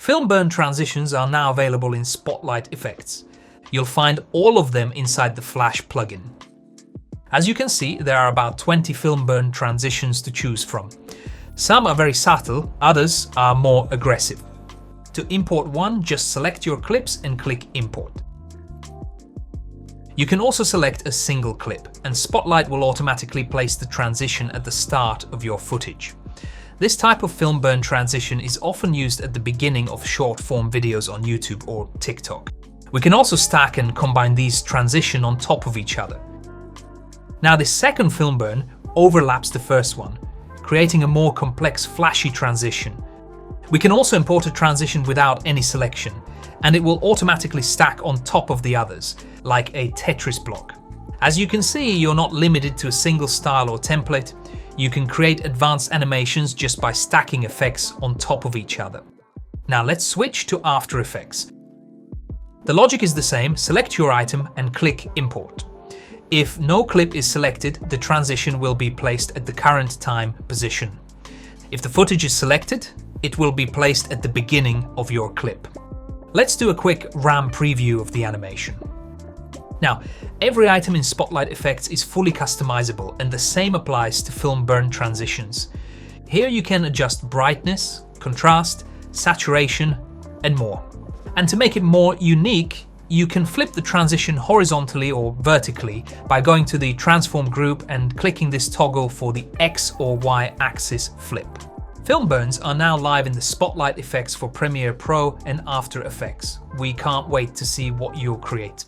Film burn transitions are now available in Spotlight Effects. You'll find all of them inside the Flash plugin. As you can see, there are about 20 film burn transitions to choose from. Some are very subtle, others are more aggressive. To import one, just select your clips and click Import. You can also select a single clip, and Spotlight will automatically place the transition at the start of your footage. This type of film burn transition is often used at the beginning of short-form videos on YouTube or TikTok. We can also stack and combine these transitions on top of each other. Now, this second film burn overlaps the first one, creating a more complex, flashy transition. We can also import a transition without any selection, and it will automatically stack on top of the others, like a Tetris block. As you can see, you're not limited to a single style or template. You can create advanced animations just by stacking effects on top of each other. Now let's switch to After Effects. The logic is the same. Select your item and click Import. If no clip is selected, the transition will be placed at the current time position. If the footage is selected, it will be placed at the beginning of your clip. Let's do a quick RAM preview of the animation. Now, every item in Spotlight Effects is fully customizable, and the same applies to film burn transitions. Here you can adjust brightness, contrast, saturation, and more. And to make it more unique, you can flip the transition horizontally or vertically by going to the Transform group and clicking this toggle for the X or Y axis flip. Film burns are now live in the Spotlight Effects for Premiere Pro and After Effects. We can't wait to see what you'll create.